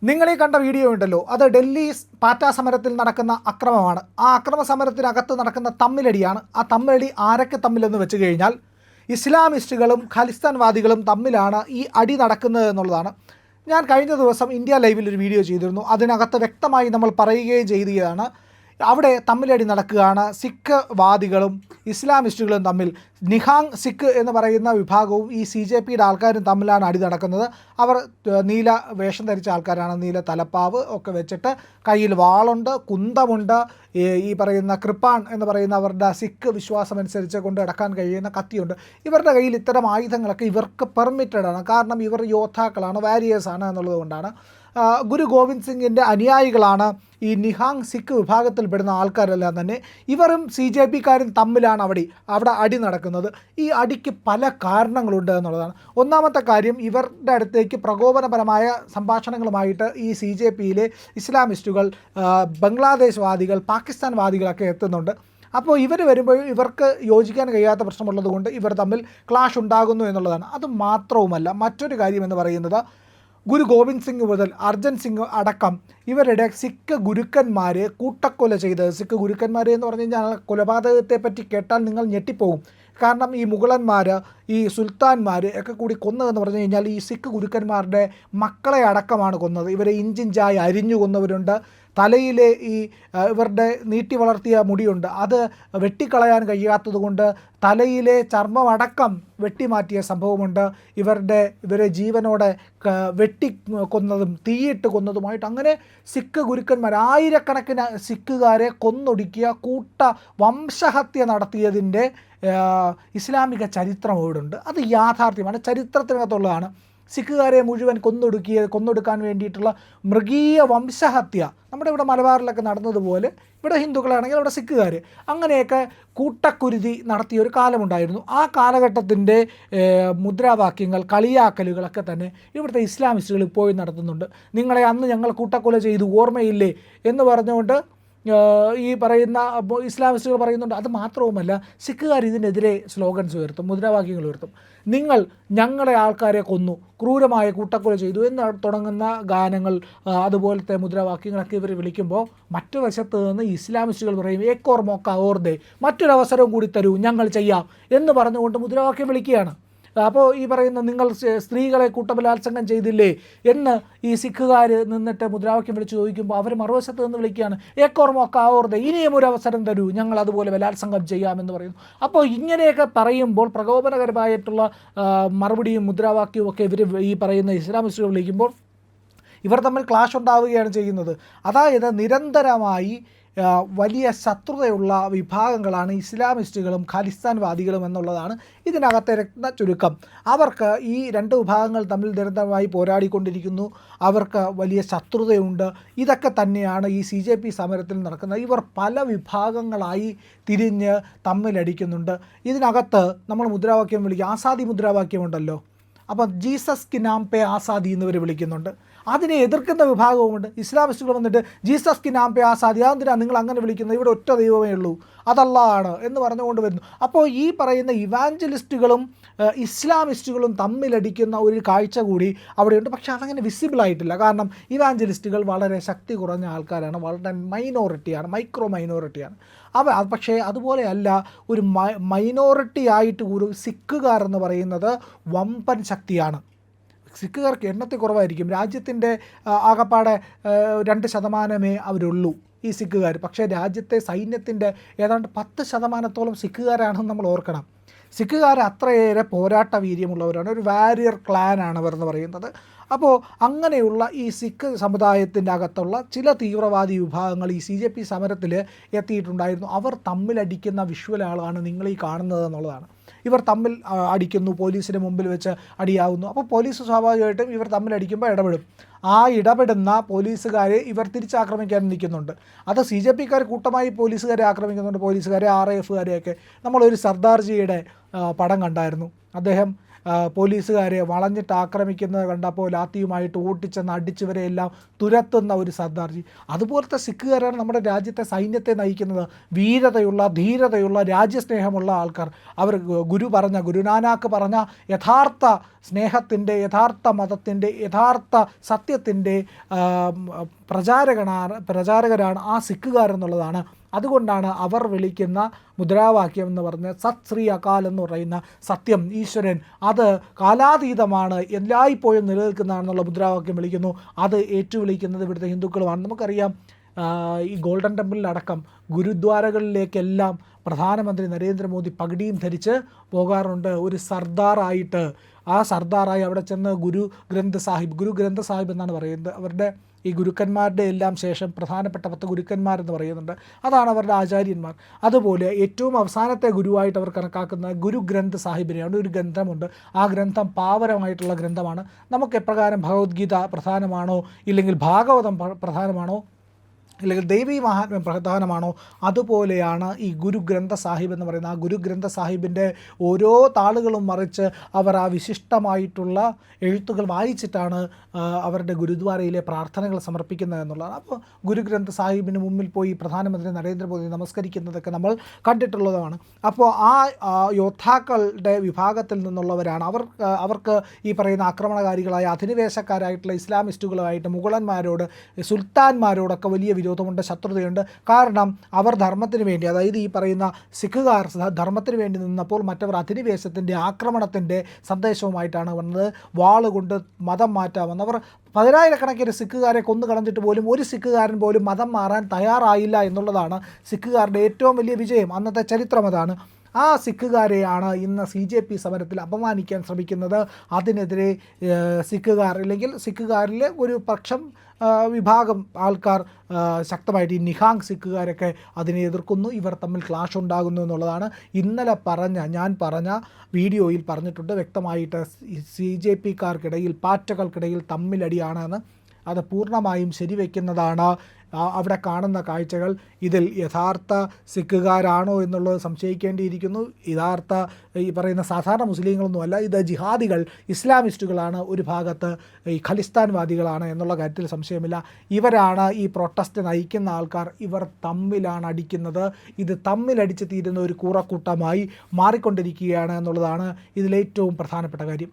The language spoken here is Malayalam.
നിങ്ങൾ ഈ കണ്ട വീഡിയോ ഉണ്ടല്ലോ, അത് ഡൽഹി പാറ്റ സമരത്തിൽ നടക്കുന്ന അക്രമമാണ്. ആ അക്രമ സമരത്തിനകത്ത് നടക്കുന്ന തമ്മിലടിയാണ്. ആ തമ്മിലടി ആരൊക്കെ തമ്മിലെന്ന് വെച്ച് കഴിഞ്ഞാൽ ഇസ്ലാമിസ്റ്റുകളും ഖലിസ്ഥാൻവാദികളും തമ്മിലാണ് ഈ അടി നടക്കുന്നത് എന്നുള്ളതാണ്. ഞാൻ കഴിഞ്ഞ ദിവസം ഇന്ത്യ ലൈവിൽ ഒരു വീഡിയോ ചെയ്തിരുന്നു. അതിനകത്ത് വ്യക്തമായി നമ്മൾ പറയുകയും ചെയ്തതാണ്, അവിടെ തമ്മിലടി നടക്കുകയാണ്. സിഖ് വാദികളും ഇസ്ലാമിസ്റ്റുകളും തമ്മിൽ. നിഹാങ് സിഖ് എന്ന് പറയുന്ന വിഭാഗവും ഈ CJPയുടെ ആൾക്കാരും തമ്മിലാണ് അടി നടക്കുന്നത്. അവർ നീല വേഷം ധരിച്ച ആൾക്കാരാണ്, നീല തലപ്പാവ് ഒക്കെ വെച്ചിട്ട്, കയ്യിൽ വാളുണ്ട്, കുന്തമുണ്ട്, ഈ പറയുന്ന കൃപ്പാൻ എന്ന് പറയുന്ന അവരുടെ സിഖ് വിശ്വാസമനുസരിച്ച് കൊണ്ട് നടക്കാൻ കഴിയുന്ന കത്തിയുണ്ട്. ഇവരുടെ കയ്യിൽ ഇത്തരം ആയുധങ്ങളൊക്കെ ഇവർക്ക് പെർമിറ്റഡ് ആണ്. കാരണം ഇവർ യോദ്ധാക്കളാണ്, വാരിയേഴ്സാണ് എന്നുള്ളത് കൊണ്ടാണ്. ഗുരു ഗോവിന്ദ് സിംഗിൻ്റെ അനുയായികളാണ് ഈ നിഹാങ് സിഖ് വിഭാഗത്തിൽപ്പെടുന്ന ആൾക്കാരെല്ലാം തന്നെ. ഇവരും CJPക്കാരും തമ്മിലാണ് അവിടെ അടി നടക്കുന്നത്. ഈ അടിക്ക് പല കാരണങ്ങളുണ്ട് എന്നുള്ളതാണ്. ഒന്നാമത്തെ കാര്യം, ഇവരുടെ അടുത്തേക്ക് പ്രകോപനപരമായ സംഭാഷണങ്ങളുമായിട്ട് ഈ CJPയിലെ ഇസ്ലാമിസ്റ്റുകൾ, ബംഗ്ലാദേശ് വാദികൾ, പാകിസ്ഥാൻ വാദികളൊക്കെ എത്തുന്നുണ്ട്. അപ്പോൾ ഇവർ വരുമ്പോൾ ഇവർക്ക് യോജിക്കാൻ കഴിയാത്ത പ്രശ്നമുള്ളത് കൊണ്ട് ഇവർ തമ്മിൽ ക്ലാഷ് ഉണ്ടാകുന്നു എന്നുള്ളതാണ്. അത് മാത്രവുമല്ല, മറ്റൊരു കാര്യം എന്ന് പറയുന്നത്, ഗുരു ഗോവിന്ദ് സിംഗ് മുതൽ അർജൻ സിംഗ് അടക്കം ഇവരുടെ സിഖ് ഗുരുക്കന്മാർ കൂട്ടക്കൊല ചെയ്തത്. സിഖ് ഗുരുക്കന്മാർ എന്ന് പറഞ്ഞു കഴിഞ്ഞാൽ കൊലപാതകത്തെ പറ്റി കേട്ടാൽ നിങ്ങൾ ഞെട്ടിപ്പോകും. കാരണം ഈ മുഗളന്മാർ, ഈ സുൽത്താൻമാർ ഒക്കെ കൂടി കൊന്നതെന്ന് പറഞ്ഞു കഴിഞ്ഞാൽ ഈ സിഖ് ഗുരുക്കന്മാരുടെ മക്കളെ അടക്കമാണ് കൊന്നത്. ഇവരെ ഇഞ്ചിഞ്ചായി അരിഞ്ഞു കൊന്നവരുണ്ട്. തലയിലെ ഈ ഇവരുടെ നീട്ടി വളർത്തിയ മുടിയുണ്ട്, അത് വെട്ടിക്കളയാൻ കഴിയാത്തത് കൊണ്ട് തലയിലെ ചർമ്മമടക്കം വെട്ടിമാറ്റിയ സംഭവമുണ്ട്. ഇവരെ ജീവനോടെ വെട്ടി കൊന്നതും തീയിട്ട് കൊന്നതുമായിട്ട് അങ്ങനെ സിഖ് ഗുരുക്കന്മാർ ആയിരക്കണക്കിന് സിഖുകാരെ കൊന്നൊടുക്കിയ കൂട്ട വംശഹത്യ നടത്തിയതിൻ്റെ ഇസ്ലാമിക ചരിത്രം ഇവിടുണ്ട്. അത് യാഥാർത്ഥ്യമാണ്, ചരിത്രത്തിനകത്തുള്ളതാണ്. സിഖുകാരെ മുഴുവൻ കൊന്നൊടുക്കാൻ വേണ്ടിയിട്ടുള്ള മൃഗീയ വംശഹത്യ നമ്മുടെ ഇവിടെ മലബാറിലൊക്കെ നടന്നതുപോലെ ഇവിടെ ഹിന്ദുക്കളാണെങ്കിൽ അവിടെ സിഖുകാർ, അങ്ങനെയൊക്കെ കൂട്ടക്കുരുതി നടത്തിയ ഒരു കാലമുണ്ടായിരുന്നു. ആ കാലഘട്ടത്തിൻ്റെ മുദ്രാവാക്യങ്ങൾ, കളിയാക്കലുകളൊക്കെ തന്നെ ഇവിടുത്തെ ഇസ്ലാമിസ്റ്റുകൾ ഇപ്പോഴും നടത്തുന്നുണ്ട്. നിങ്ങളെ അന്ന് ഞങ്ങൾ കൂട്ടക്കൊല ചെയ്തു ഓർമ്മയില്ലേ എന്ന് പറഞ്ഞുകൊണ്ട് ഈ പറയുന്ന ഇസ്ലാമിസ്റ്റുകൾ പറയുന്നുണ്ട്. അത് മാത്രവുമല്ല, സിഖുകാർ ഇതിനെതിരെ സ്ലോഗൻസ് ഉയർത്തും, മുദ്രാവാക്യങ്ങൾ ഉയർത്തും. നിങ്ങൾ ഞങ്ങളെ ആൾക്കാരെ കൊന്നു, ക്രൂരമായ കൂട്ടക്കൊല ചെയ്തു എന്ന് തുടങ്ങുന്ന ഗാനങ്ങൾ, അതുപോലത്തെ മുദ്രാവാക്യങ്ങളൊക്കെ ഇവർ വിളിക്കുമ്പോൾ മറ്റു വശത്ത് നിന്ന് ഇസ്ലാമിസ്റ്റുകൾ പറയും ഏക്കോർ മോക്ക ഓർദേ, മറ്റൊരവസരവും കൂടി തരൂ, ഞങ്ങൾ ചെയ്യാം എന്ന് പറഞ്ഞുകൊണ്ട് മുദ്രാവാക്യം വിളിക്കുകയാണ്. അപ്പോൾ ഈ പറയുന്ന നിങ്ങൾ സ്ത്രീകളെ കൂട്ടബലാത്സംഗം ചെയ്തില്ലേ എന്ന് ഈ സിഖുകാർ നിന്നിട്ട് മുദ്രാവാക്യം വിളിച്ച് ചോദിക്കുമ്പോൾ അവർ മറുവശത്ത് നിന്ന് വിളിക്കുകയാണ് ഏക്കോർ മോക്ക ഓർദേ, ഇനിയും ഒരു അവസരം തരൂ, ഞങ്ങൾ അതുപോലെ ബലാത്സംഗം ചെയ്യാമെന്ന് പറയുന്നു. അപ്പോൾ ഇങ്ങനെയൊക്കെ പറയുമ്പോൾ പ്രകോപനകരമായിട്ടുള്ള മറുപടിയും മുദ്രാവാക്യവും ഒക്കെ ഇവർ ഈ പറയുന്ന ഇസ്ലാമിസ്റ്റുകൾ വിളിക്കുമ്പോൾ ഇവർ തമ്മിൽ ക്ലാഷ് ഉണ്ടാവുകയാണ് ചെയ്യുന്നത്. അതായത് നിരന്തരമായി വലിയ ശത്രുതയുള്ള വിഭാഗങ്ങളാണ് ഇസ്ലാമിസ്റ്റുകളും ഖലിസ്ഥാൻവാദികളും എന്നുള്ളതാണ് ഇതിനകത്തെ രത്ന ചുരുക്കം. അവർക്ക് ഈ രണ്ട് വിഭാഗങ്ങൾ തമ്മിൽ നിരന്തരമായി പോരാടിക്കൊണ്ടിരിക്കുന്നു. അവർക്ക് വലിയ ശത്രുതയുണ്ട്. ഇതൊക്കെ തന്നെയാണ് ഈ CJP സമരത്തിൽ നടക്കുന്നത്. ഇവർ പല വിഭാഗങ്ങളായി തിരിഞ്ഞ് തമ്മിലടിക്കുന്നുണ്ട്. ഇതിനകത്ത് നമ്മൾ മുദ്രാവാക്യം വിളിക്കുക, ആസാദി മുദ്രാവാക്യമുണ്ടല്ലോ. അപ്പം ജീസസ് കി നാം പേ ആസാദി എന്നിവർ വിളിക്കുന്നുണ്ട്. അതിനെ എതിർക്കുന്ന വിഭാഗവുമുണ്ട്. ഇസ്ലാമിസ്റ്റുകൾ വന്നിട്ട് ജീസസ് കി നാം പേ ആസാദി, അതെന്തിനാണ് നിങ്ങൾ അങ്ങനെ വിളിക്കുന്നത്, ഇവിടെ ഒറ്റ ദൈവമേ ഉള്ളൂ, അതല്ലാണ് എന്ന് പറഞ്ഞുകൊണ്ട് വരുന്നു. അപ്പോൾ ഈ പറയുന്ന ഇവാഞ്ചലിസ്റ്റുകളും ഇസ്ലാമിസ്റ്റുകളും തമ്മിലടിക്കുന്ന ഒരു കാഴ്ച കൂടി അവിടെയുണ്ട്. പക്ഷേ അതങ്ങനെ വിസിബിളായിട്ടില്ല. കാരണം ഇവാഞ്ചലിസ്റ്റുകൾ വളരെ ശക്തി കുറഞ്ഞ ആൾക്കാരാണ്, വളരെ മൈനോറിറ്റിയാണ്, മൈക്രോ മൈനോറിറ്റിയാണ്. പക്ഷേ അതുപോലെയല്ല, ഒരു മൈനോറിറ്റി ആയിട്ട് ഒരു സിഖുകാർ എന്ന് പറയുന്നത് വമ്പൻ ശക്തിയാണ്. സിഖുകാർക്ക് എണ്ണത്തിൽ കുറവായിരിക്കും. രാജ്യത്തിൻ്റെ ആകപ്പാടെ 2% അവരുള്ളൂ ഈ സിഖുകാർ. പക്ഷേ രാജ്യത്തെ സൈന്യത്തിൻ്റെ ഏതാണ്ട് 10% സിഖുകാരാണെന്ന് നമ്മൾ ഓർക്കണം. സിഖുകാർ അത്രയേറെ പോരാട്ട വീര്യമുള്ളവരാണ്, ഒരു വാരിയർ ക്ലാനാണ് അവരെന്ന് പറയുന്നത്. അപ്പോൾ അങ്ങനെയുള്ള ഈ സിഖ് സമുദായത്തിൻ്റെ അകത്തുള്ള ചില തീവ്രവാദി വിഭാഗങ്ങൾ ഈ CJP സമരത്തിൽ എത്തിയിട്ടുണ്ടായിരുന്നു. അവർ തമ്മിലടിക്കുന്ന വിഷ്വലാണ് നിങ്ങൾ ഈ കാണുന്നത് എന്നുള്ളതാണ്. ഇവർ തമ്മിൽ അടിക്കുന്നു, പോലീസിന് മുമ്പിൽ വെച്ച് അടിയാവുന്നു. അപ്പോൾ പോലീസ് സ്വാഭാവികമായിട്ടും ഇവർ തമ്മിലടിക്കുമ്പോൾ ഇടപെടും. ആ ഇടപെടുന്ന പോലീസുകാരെ ഇവർ തിരിച്ചാക്രമിക്കാൻ നിൽക്കുന്നുണ്ട്. അത് CJPക്കാർ കൂട്ടമായി പോലീസുകാരെ ആക്രമിക്കുന്നുണ്ട്, പോലീസുകാരെ RAFകാരെയൊക്കെ. നമ്മളൊരു സർദാർജിയുടെ പടം കണ്ടായിരുന്നു. അദ്ദേഹം പോലീസുകാരെ വളഞ്ഞിട്ട് ആക്രമിക്കുന്നത് കണ്ടപ്പോൾ ലാത്തിയുമായിട്ട് ഓട്ടിച്ചെന്ന് അടിച്ചവരെയെല്ലാം തുരത്തുന്ന ഒരു സർദാർജി. അതുപോലത്തെ സിഖുകാരാണ് നമ്മുടെ രാജ്യത്തെ സൈന്യത്തെ നയിക്കുന്നത്. വീരതയുള്ള, ധീരതയുള്ള, രാജ്യസ്നേഹമുള്ള ആൾക്കാർ. അവർ ഗുരുനാനാക്ക് പറഞ്ഞ യഥാർത്ഥ സ്നേഹത്തിൻ്റെ, യഥാർത്ഥ മതത്തിൻ്റെ, യഥാർത്ഥ സത്യത്തിൻ്റെ പ്രചാരകരാണ് ആ സിഖുകാരെന്നുള്ളതാണ്. അതുകൊണ്ടാണ് അവർ വിളിക്കുന്ന മുദ്രാവാക്യം എന്ന് പറഞ്ഞ് സത് ശ്രീ അകാൽ എന്ന് പറയുന്ന സത്യം, ഈശ്വരൻ, അത് കാലാതീതമാണ്, എല്ലായ്പ്പോഴും നിലനിൽക്കുന്നതാണെന്നുള്ള മുദ്രാവാക്യം വിളിക്കുന്നു. അത് ഏറ്റുവിളിക്കുന്നത് ഇവിടുത്തെ ഹിന്ദുക്കളുമാണ്. നമുക്കറിയാം, ഈ ഗോൾഡൻ ടെമ്പിളിലടക്കം ഗുരുദ്വാരകളിലേക്കെല്ലാം പ്രധാനമന്ത്രി നരേന്ദ്രമോദി പഗടിയും ധരിച്ച് പോകാറുണ്ട്, ഒരു സർദാറായിട്ട്. ആ സർദാറായി അവിടെ ചെന്ന് ഗുരു ഗ്രന്ഥ സാഹിബ് എന്നാണ് പറയുന്നത്. അവരുടെ ഈ ഗുരുക്കന്മാരുടെ എല്ലാം ശേഷം പ്രധാനപ്പെട്ട 10 ഗുരുക്കന്മാരെന്ന് പറയുന്നുണ്ട്. അതാണ് അവരുടെ ആചാര്യന്മാർ. അതുപോലെ ഏറ്റവും അവസാനത്തെ ഗുരുവായിട്ട് അവർ കണക്കാക്കുന്ന ഗുരു ഗ്രന്ഥ സാഹിബിനെയാണ്. ഒരു ഗ്രന്ഥമുണ്ട്, ആ ഗ്രന്ഥം പാവനമായിട്ടുള്ള ഗ്രന്ഥമാണ്. നമുക്ക് എപ്രകാരം ഭഗവത്ഗീത പ്രധാനമാണോ, ഇല്ലെങ്കിൽ ഭാഗവതം പ്രധാനമാണോ, അല്ലെങ്കിൽ ദൈവീ മഹാത്മ്യം പ്രധാനമാണോ, അതുപോലെയാണ് ഈ ഗുരു ഗ്രന്ഥ സാഹിബ് എന്ന് പറയുന്ന ആ ഗുരു ഗ്രന്ഥ സാഹിബിൻ്റെ ഓരോ താളുകളും മറിച്ച് അവർ ആ വിശിഷ്ടമായിട്ടുള്ള എഴുത്തുകൾ വായിച്ചിട്ടാണ് അവരുടെ ഗുരുദ്വാരയിലെ പ്രാർത്ഥനകൾ സമർപ്പിക്കുന്നത് എന്നുള്ളതാണ്. അപ്പോൾ ഗുരു ഗ്രന്ഥ സാഹിബിന് മുമ്പിൽ പോയി പ്രധാനമന്ത്രി നരേന്ദ്രമോദി നമസ്കരിക്കുന്നതൊക്കെ നമ്മൾ കണ്ടിട്ടുള്ളതാണ്. അപ്പോൾ ആ യോദ്ധാക്കളുടെ വിഭാഗത്തിൽ നിന്നുള്ളവരാണ് അവർക്ക് ഈ പറയുന്ന ആക്രമണകാരികളായ അധിനിവേശക്കാരായിട്ടുള്ള ഇസ്ലാമിസ്റ്റുകളുമായിട്ട് മുഗളന്മാരോട്, സുൽത്താൻമാരോടൊക്കെ വലിയ വിരോധമുണ്ട്, ശത്രുതയുണ്ട്. കാരണം അവർ ധർമ്മത്തിന് വേണ്ടി, അതായത് ഈ പറയുന്ന സിഖുകാർ ധർമ്മത്തിന് വേണ്ടി നിന്നപ്പോൾ മറ്റവർ അധിനിവേശത്തിൻ്റെ, ആക്രമണത്തിൻ്റെ സന്ദേശവുമായിട്ടാണ് വന്നത്. വാളുകൊണ്ട് മതം മാറ്റാമെന്നവർ 10,000-കണക്കിന് സിഖുകാരെ കൊന്നു കളഞ്ഞിട്ട് പോലും ഒരു സിഖുകാരൻ പോലും മതം മാറാൻ തയ്യാറായില്ല എന്നുള്ളതാണ് സിഖുകാരുടെ ഏറ്റവും വലിയ വിജയം. അന്നത്തെ ചരിത്രം അതാണ്. ആ സിഖുകാരെയാണ് ഇന്ന് CJP സമരത്തിൽ അപമാനിക്കാൻ ശ്രമിക്കുന്നത്. അതിനെതിരെ സിഖുകാർ, അല്ലെങ്കിൽ സിഖുകാരിലെ ഒരു പക്ഷം വിഭാഗം ആൾക്കാർ ശക്തമായിട്ട്, ഈ നിഹാങ് സിഖുകാരൊക്കെ അതിനെ എതിർക്കുന്നു. ഇവർ തമ്മിൽ ക്ലാഷ് ഉണ്ടാകുന്നു എന്നുള്ളതാണ്. ഇന്നലെ ഞാൻ പറഞ്ഞ വീഡിയോയിൽ പറഞ്ഞിട്ടുണ്ട് വ്യക്തമായിട്ട്. CJPക്കാർക്കിടയിൽ, പാറ്റകൾക്കിടയിൽ തമ്മിലടിയാണെന്ന്. അത് പൂർണ്ണമായും ശരിവെക്കുന്നതാണ് അവിടെ കാണുന്ന കാഴ്ചകൾ. ഇതിൽ യഥാർത്ഥ സിഖുകാരാണോ എന്നുള്ളത് സംശയിക്കേണ്ടിയിരിക്കുന്നു. യഥാർത്ഥ ഈ പറയുന്ന സാധാരണ മുസ്ലിങ്ങളൊന്നുമല്ല, ഇത് ജിഹാദികൾ, ഇസ്ലാമിസ്റ്റുകളാണ്. ഒരു ഭാഗത്ത് ഈ ഖലിസ്ഥാൻവാദികളാണ് എന്നുള്ള കാര്യത്തിൽ സംശയമില്ല. ഇവരാണ് ഈ പ്രൊട്ടസ്റ്റ് നയിക്കുന്ന ആൾക്കാർ. ഇവർ തമ്മിലാണ് അടിക്കുന്നത്. ഇത് തമ്മിലടിച്ച് തീരുന്ന ഒരു കൂറക്കൂട്ടമായി മാറിക്കൊണ്ടിരിക്കുകയാണ് എന്നുള്ളതാണ് ഇതിലേറ്റവും പ്രധാനപ്പെട്ട കാര്യം.